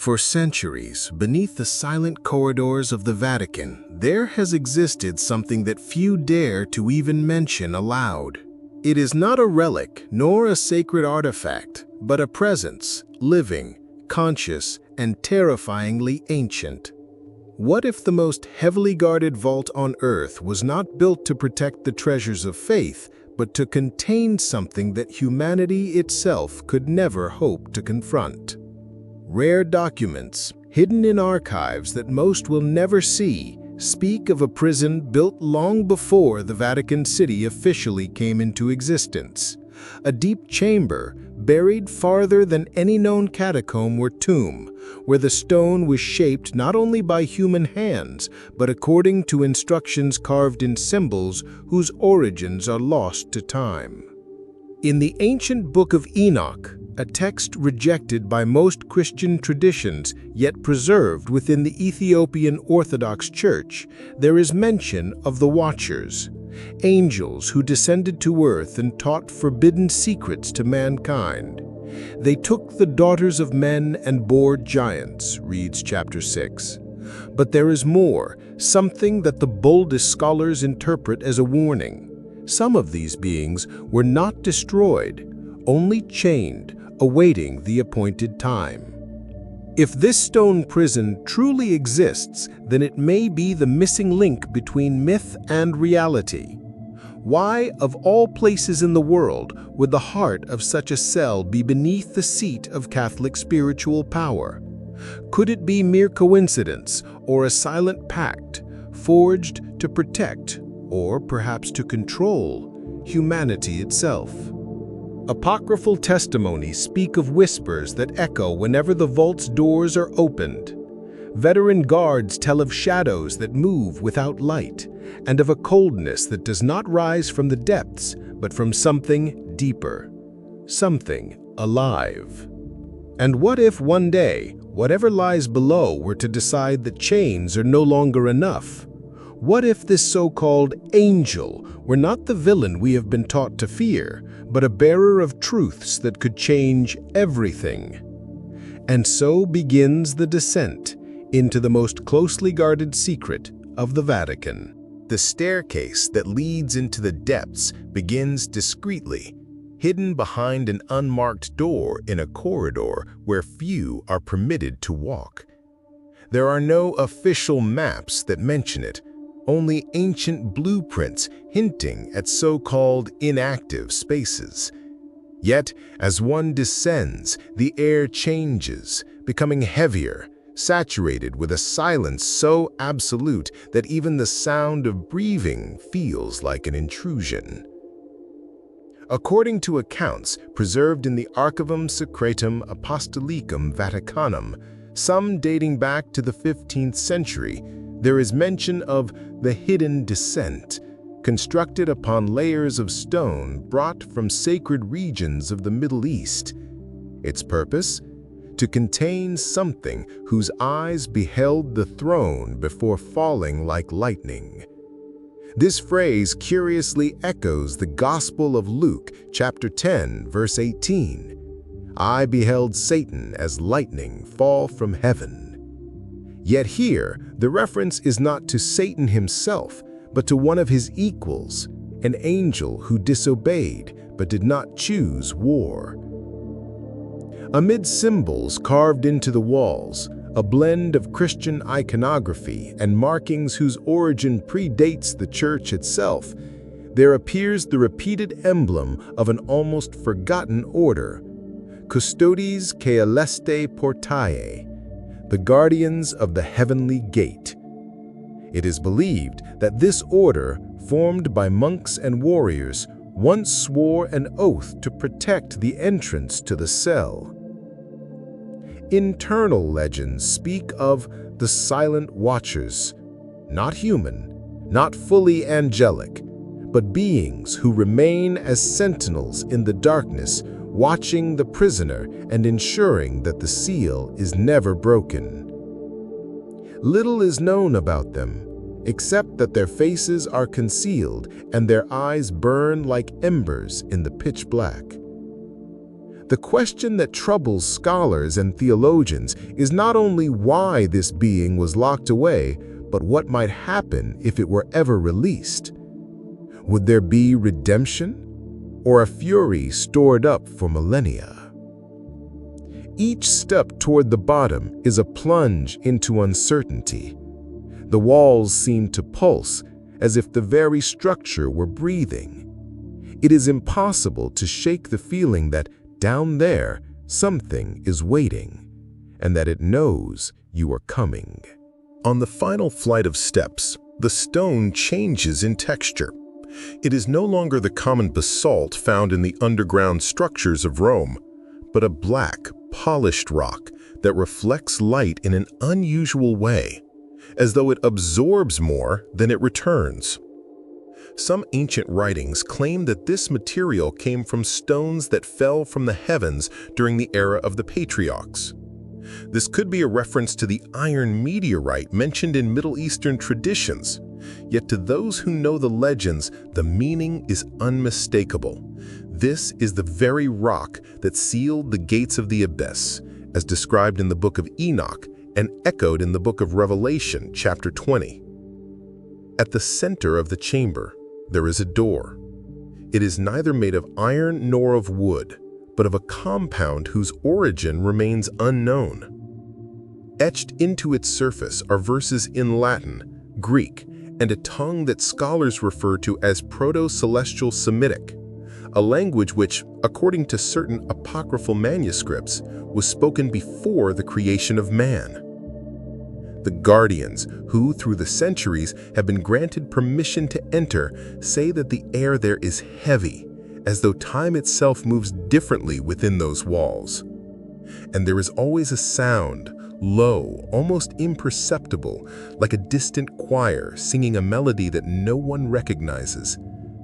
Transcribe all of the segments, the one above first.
For centuries, beneath the silent corridors of the Vatican, there has existed something that few dare to even mention aloud. It is not a relic nor a sacred artifact, but a presence, living, conscious, and terrifyingly ancient. What if the most heavily guarded vault on earth was not built to protect the treasures of faith, but to contain something that humanity itself could never hope to confront? Rare documents, hidden in archives that most will never see, speak of a prison built long before the Vatican City officially came into existence. A deep chamber, buried farther than any known catacomb or tomb, where the stone was shaped not only by human hands, but according to instructions carved in symbols whose origins are lost to time. In the ancient Book of Enoch, a text rejected by most Christian traditions yet preserved within the Ethiopian Orthodox Church, there is mention of the Watchers, angels who descended to earth and taught forbidden secrets to mankind. They took the daughters of men and bore giants, reads chapter 6. But there is more, something that the boldest scholars interpret as a warning. Some of these beings were not destroyed, only chained, awaiting the appointed time. If this stone prison truly exists, then it may be the missing link between myth and reality. Why, of all places in the world, would the heart of such a cell be beneath the seat of Catholic spiritual power? Could it be mere coincidence or a silent pact, forged to protect, or perhaps to control, humanity itself? Apocryphal testimonies speak of whispers that echo whenever the vault's doors are opened. Veteran guards tell of shadows that move without light, and of a coldness that does not rise from the depths, but from something deeper, something alive. And what if one day, whatever lies below were to decide that chains are no longer enough? What if this so-called angel were not the villain we have been taught to fear, but a bearer of truths that could change everything? And so begins the descent into the most closely guarded secret of the Vatican. The staircase that leads into the depths begins discreetly, hidden behind an unmarked door in a corridor where few are permitted to walk. There are no official maps that mention it, only ancient blueprints hinting at so-called inactive spaces. Yet, as one descends, the air changes, becoming heavier, saturated with a silence so absolute that even the sound of breathing feels like an intrusion. According to accounts preserved in the Archivum Secretum Apostolicum Vaticanum, some dating back to the 15th century, there is mention of the hidden descent, constructed upon layers of stone brought from sacred regions of the Middle East. Its purpose? To contain something whose eyes beheld the throne before falling like lightning. This phrase curiously echoes the Gospel of Luke, chapter 10, verse 18. I beheld Satan as lightning fall from heaven. Yet here, the reference is not to Satan himself, but to one of his equals, an angel who disobeyed but did not choose war. Amid symbols carved into the walls, a blend of Christian iconography and markings whose origin predates the church itself, there appears the repeated emblem of an almost forgotten order, Custodes Caeleste Portae, the guardians of the heavenly gate. It is believed that this order, formed by monks and warriors, once swore an oath to protect the entrance to the cell. Internal legends speak of the silent watchers, not human, not fully angelic, but beings who remain as sentinels in the darkness, watching the prisoner and ensuring that the seal is never broken. Little is known about them, except that their faces are concealed and their eyes burn like embers in the pitch black. The question that troubles scholars and theologians is not only why this being was locked away, but what might happen if it were ever released. Would there be redemption, or a fury stored up for millennia? Each step toward the bottom is a plunge into uncertainty. The walls seem to pulse, as if the very structure were breathing. It is impossible to shake the feeling that down there something is waiting, and that it knows you are coming. On the final flight of steps, the stone changes in texture. It is no longer the common basalt found in the underground structures of Rome, but a black, polished rock that reflects light in an unusual way, as though it absorbs more than it returns. Some ancient writings claim that this material came from stones that fell from the heavens during the era of the patriarchs. This could be a reference to the iron meteorite mentioned in Middle Eastern traditions, yet to those who know the legends, the meaning is unmistakable. This is the very rock that sealed the gates of the abyss, as described in the Book of Enoch and echoed in the Book of Revelation, chapter 20. At the center of the chamber, there is a door. It is neither made of iron nor of wood, but of a compound whose origin remains unknown. Etched into its surface are verses in Latin, Greek, and a tongue that scholars refer to as Proto-Celestial Semitic, a language which, according to certain apocryphal manuscripts, was spoken before the creation of man. The guardians, who through the centuries have been granted permission to enter, say that the air there is heavy, as though time itself moves differently within those walls. And there is always a sound, low, almost imperceptible, like a distant choir singing a melody that no one recognizes,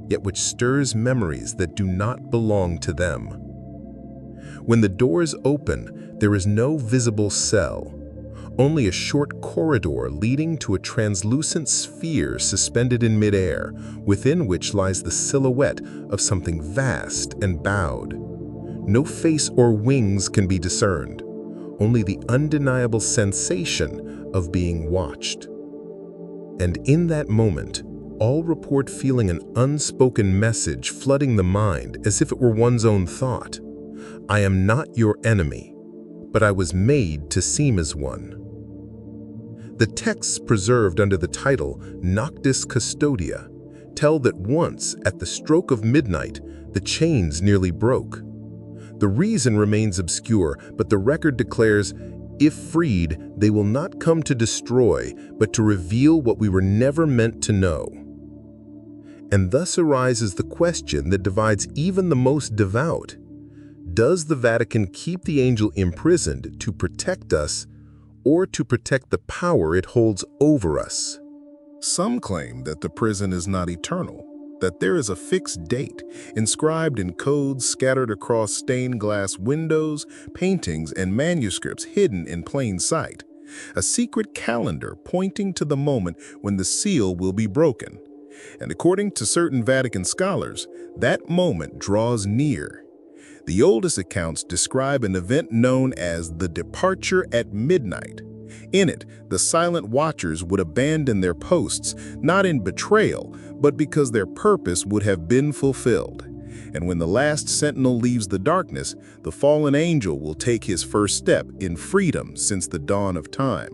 yet which stirs memories that do not belong to them. When the doors open, there is no visible cell, only a short corridor leading to a translucent sphere suspended in midair, within which lies the silhouette of something vast and bowed. No face or wings can be discerned, only the undeniable sensation of being watched. And in that moment, all report feeling an unspoken message flooding the mind as if it were one's own thought. I am not your enemy, but I was made to seem as one. The texts preserved under the title Noctis Custodia tell that once, at the stroke of midnight, the chains nearly broke. The reason remains obscure, but the record declares, if freed, they will not come to destroy, but to reveal what we were never meant to know. And thus arises the question that divides even the most devout. Does the Vatican keep the angel imprisoned to protect us, or to protect the power it holds over us? Some claim that the prison is not eternal, that there is a fixed date inscribed in codes scattered across stained glass windows, paintings, and manuscripts hidden in plain sight, a secret calendar pointing to the moment when the seal will be broken. And according to certain Vatican scholars, that moment draws near. The oldest accounts describe an event known as the departure at midnight. In it, the silent watchers would abandon their posts, not in betrayal, but because their purpose would have been fulfilled. And when the last sentinel leaves the darkness, the fallen angel will take his first step in freedom since the dawn of time.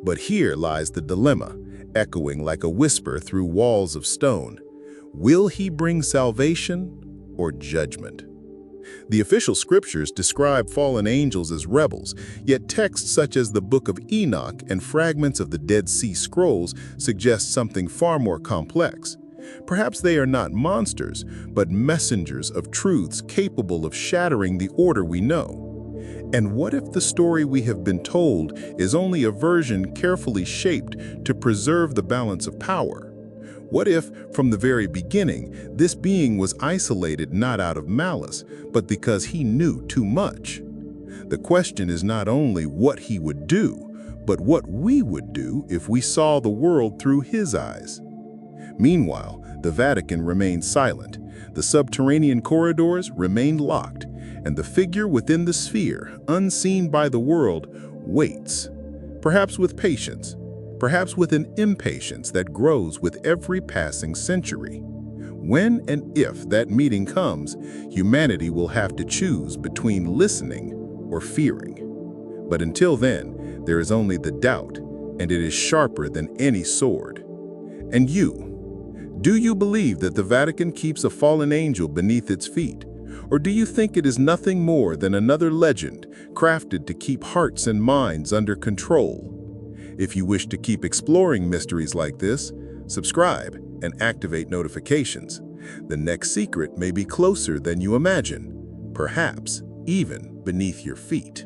But here lies the dilemma, echoing like a whisper through walls of stone. Will he bring salvation or judgment? The official scriptures describe fallen angels as rebels, yet texts such as the Book of Enoch and fragments of the Dead Sea Scrolls suggest something far more complex. Perhaps they are not monsters, but messengers of truths capable of shattering the order we know. And what if the story we have been told is only a version carefully shaped to preserve the balance of power? What if, from the very beginning, this being was isolated not out of malice, but because he knew too much? The question is not only what he would do, but what we would do if we saw the world through his eyes. Meanwhile, the Vatican remains silent, The subterranean corridors remained locked, and the figure within the sphere, unseen by the world, waits, perhaps with patience, perhaps with an impatience that grows with every passing century. When and if that meeting comes, humanity will have to choose between listening or fearing. But until then, there is only the doubt, and it is sharper than any sword. And you, do you believe that the Vatican keeps a fallen angel beneath its feet? Or do you think it is nothing more than another legend crafted to keep hearts and minds under control? If you wish to keep exploring mysteries like this, subscribe and activate notifications. The next secret may be closer than you imagine, perhaps even beneath your feet.